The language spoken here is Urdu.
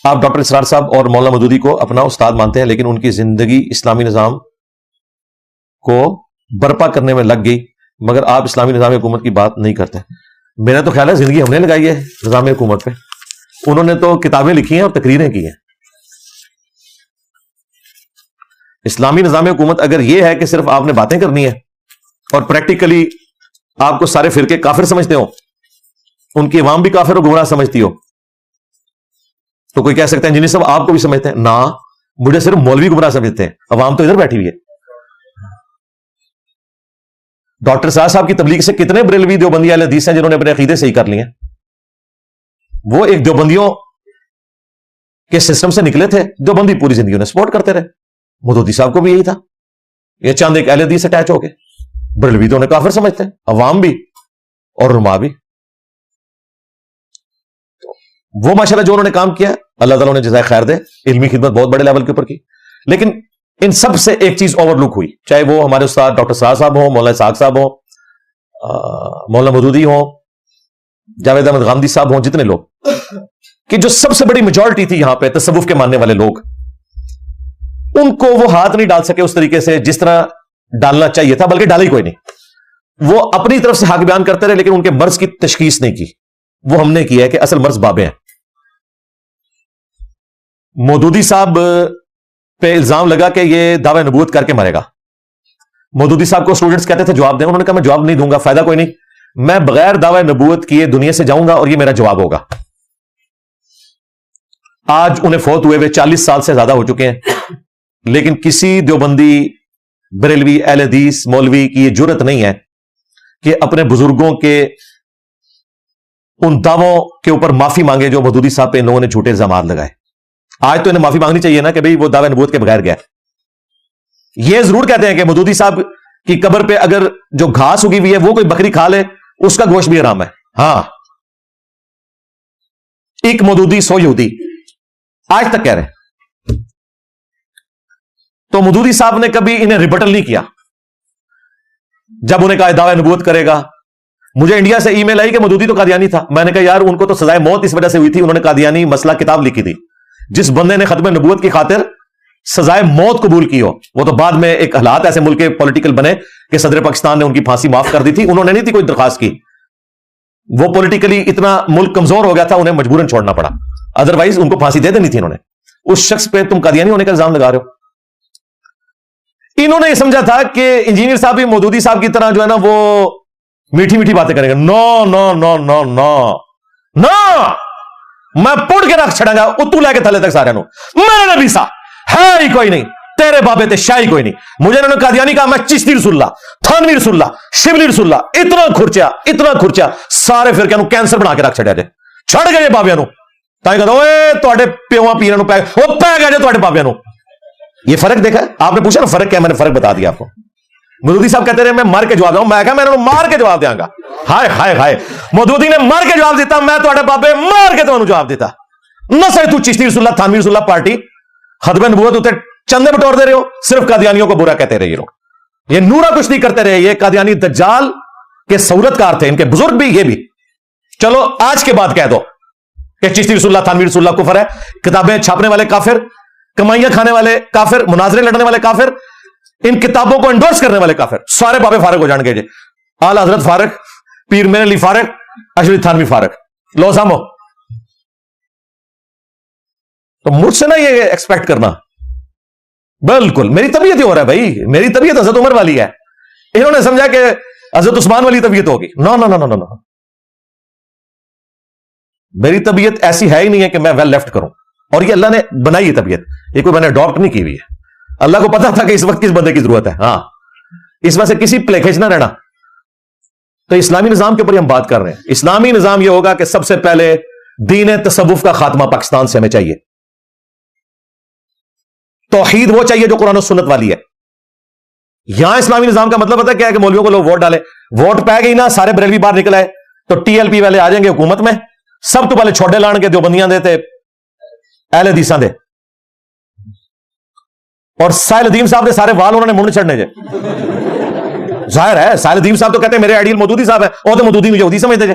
آپ ڈاکٹر اسرار صاحب اور مولانا مودودی کو اپنا استاد مانتے ہیں، لیکن ان کی زندگی اسلامی نظام کو برپا کرنے میں لگ گئی، مگر آپ اسلامی نظام حکومت کی بات نہیں کرتے. میرا تو خیال ہے زندگی ہم نے لگائی ہے نظام حکومت پہ، انہوں نے تو کتابیں لکھی ہیں اور تقریریں کی ہیں. اسلامی نظام حکومت اگر یہ ہے کہ صرف آپ نے باتیں کرنی ہے اور پریکٹیکلی آپ کو سارے فرقے کافر سمجھتے ہو، ان کی عوام بھی کافر و گمراہ سمجھتی ہو، تو کوئی کہہ سکتا ہے انجینئر صاحب آپ کو بھی سمجھتے ہیں؟ نہ، مجھے صرف مولوی گمراہ سمجھتے ہیں، عوام تو ادھر بیٹھی ہوئی ہے. ڈاکٹر صاحب کی تبلیغ سے کتنے بریلوی دیوبندی اہل حدیث ہیں جنہوں نے اپنے عقیدے صحیح کر لیے ہیں؟ وہ ایک دیوبندیوں کے سسٹم سے نکلے تھے، دیوبندی پوری زندگی انہیں سپورٹ کرتے رہے. مودودی صاحب کو بھی یہی تھا، یہ چاند ایک اہل حدیث سے اٹیچ ہو کے بریلوی تو انہیں کافر سمجھتے ہیں، عوام بھی اور علماء بھی. وہ ماشاءاللہ جو انہوں نے کام کیا اللہ تعالیٰ نے جزائے خیر دے، علمی خدمت بہت بڑے لیول کے اوپر کی، لیکن ان سب سے ایک چیز اوور لک ہوئی، چاہے وہ ہمارے استاد ڈاکٹر سرار صاحب ہوں، مولانا اسحاق صاحب ہوں، مولانا مودودی ہوں، جاوید احمد غامدی صاحب ہوں، جتنے لوگ، کہ جو سب سے بڑی میجورٹی تھی یہاں پہ تصوف کے ماننے والے لوگ، ان کو وہ ہاتھ نہیں ڈال سکے اس طریقے سے جس طرح ڈالنا چاہیے تھا، بلکہ ڈالا ہی کوئی نہیں. وہ اپنی طرف سے حق بیان کرتے رہے لیکن ان کے مرض کی تشخیص نہیں کی. وہ ہم نے کی ہے کہ اصل مرض بابے ہیں. مودودی صاحب پہ الزام لگا کہ یہ دعوی نبوت کر کے مرے گا. مودودی صاحب کو اسٹوڈنٹس کہتے تھے جواب دیں، انہوں نے کہا میں جواب نہیں دوں گا، فائدہ کوئی نہیں، میں بغیر دعوی نبوت کیے دنیا سے جاؤں گا اور یہ میرا جواب ہوگا. آج انہیں فوت ہوئے 40 سال سے زیادہ ہو چکے ہیں، لیکن کسی دیوبندی بریلوی اہل حدیث مولوی کی یہ جرت نہیں ہے کہ اپنے بزرگوں کے ان دعووں کے اوپر معافی مانگے جو مودودی صاحب پہ ان لوگوں نے جھوٹے الزامات لگائے. آج تو انہیں معافی مانگنی چاہیے نا کہ بھئی وہ دعوی نبوت کے بغیر گیا. یہ ضرور کہتے ہیں کہ مودودی صاحب کی قبر پہ اگر جو گھاس اگی ہوئی ہے وہ کوئی بکری کھا لے اس کا گوشت بھی حرام ہے. ہاں، ایک مودودی سو یہودی آج تک کہہ رہے ہیں. تو مودودی صاحب نے کبھی انہیں ریبٹل نہیں کیا جب انہیں کہا دعوی نبوت کرے گا. مجھے انڈیا سے ای میل آئی کہ مودودی تو قادیانی تھا. میں نے کہا یار ان کو تو سزائے موت اس وجہ سے ہوئی تھی، انہوں نے قادیانی مسئلہ کتاب لکھی تھی. جس بندے نے ختم نبوت کی خاطر سزائے موت قبول کی ہو، وہ تو بعد میں ایک حالات ایسے ملک کے پولیٹیکل بنے کہ صدر پاکستان نے ان کی پھانسی معاف کر دی تھی، انہوں نے نہیں تھی کوئی درخواست کی. وہ پولیٹیکلی اتنا ملک کمزور ہو گیا تھا انہیں مجبوراً چھوڑنا پڑا، ادروائز ان کو پھانسی دے دینی تھی. انہوں نے اس شخص پہ تم قادیانی ہونے کا الزام لگا رہے ہو. انہوں نے یہ سمجھا تھا کہ انجینئر صاحب بھی مودودی صاحب کی طرح جو ہے نا وہ میٹھی میٹھی باتیں کریں گے. نو نو نو نو نو نو، میں پڑ کے رکھ چھڑا گا اتو لے کے تھلے تک سارے نو. میرے نبی صاحب ہے ہی کوئی نہیں، تیرے بابے تے شاہی کوئی نہیں. مجھے انہوں نے قادیانی کہا، میں چشتی رسول اللہ، تھانوی رسول اللہ، شبلی رسول اللہ، اتنا کھرچیا سارے فرقے نو کینسر بنا کے رکھ چھڑیا جے. چھڑ گئے بابیاں نو تاں کہو اے تواڈے پیواں پیراں نو پے او پے گئے جے تواڈے بابیاں نو. یہ فرق دیکھا آپ نے پوچھا نا فرق کیا، میں نے فرق بتا دیا آپ کو. مودودی صاحب کہتے رہے میں مار کے جواب دوں، میں کہا میں انہوں مار کے جواب دیاں گا. ہائے ہائے ہائے، مودودی نے مار کے جواب دیتا، میں تواڈے بابے مار کے تانوں جواب دیتا. نہ سے تو چشتی رسول اللہ تھانوی رسول اللہ پارٹی ختم نبوت ہوتے چندے بٹور دے رہے ہو، صرف قادیانیوں کو برا کہتے رہے. یہ لوگ یہ نورا کچھ نہیں کرتے رہے. یہ قادیانی دجال کے صورت کار تھے، ان کے بزرگ بھی یہ بھی. چلو آج کے بعد کہہ دو کہ چشتی رسول اللہ تھانوی رسول اللہ کفر ہے، کتابیں چھاپنے والے کافر، کمائیاں کھانے والے کافر، مناظرے لڑنے والے کافر، ان کتابوں کو انڈورس کرنے والے کافر، سارے بابے فارغ ہو جان گے. جی آل حضرت فارغ، پیر میرے علی فارغ، اشرف تھانوی فارغ. لو سامو تو مجھ سے نا یہ ایکسپیکٹ کرنا. بالکل میری طبیعت ہی ہو رہا ہے بھائی، میری طبیعت حضرت عمر والی ہے. انہوں نے سمجھا کہ حضرت عثمان والی طبیعت ہوگی. نو نو نو نو نو، میری طبیعت ایسی ہے ہی نہیں ہے کہ میں ویل لیفٹ کروں. اور یہ اللہ نے بنائی ہے طبیعت، یہ کوئی میں نے اڈاپٹ نہیں کی ہوئی ہے. اللہ کو پتا تھا کہ اس وقت کس بندے کی ضرورت ہے. ہاں، اس وجہ سے کسی پلے کھینچ نہ رہنا. تو اسلامی نظام کے اوپر ہم بات کر رہے ہیں. اسلامی نظام یہ ہوگا کہ سب سے پہلے دین تصوف کا خاتمہ پاکستان سے ہمیں چاہیے. توحید وہ چاہیے جو قرآن و سنت والی ہے. یہاں اسلامی نظام کا مطلب پتا کیا ہے کہ مولویوں کو لوگ ووٹ ڈالے، ووٹ پہ گئی نا سارے بریلوی باہر نکل آئے تو ٹی ایل پی والے آ جائیں گے حکومت میں. سب تو پہلے چھوڑے لان کے دیوبندیاں دے تے اہل حدیثاں دے، اور ساحل ادیم صاحب دے سارے وال انہوں نے منہ چڑھنے جے. ظاہر ہے ساحل ادیم صاحب تو کہتے ہیں میرے آئیڈیل مودودی صاحب ہے، وہ تو مودودی میں یہودی سمجھتے جے.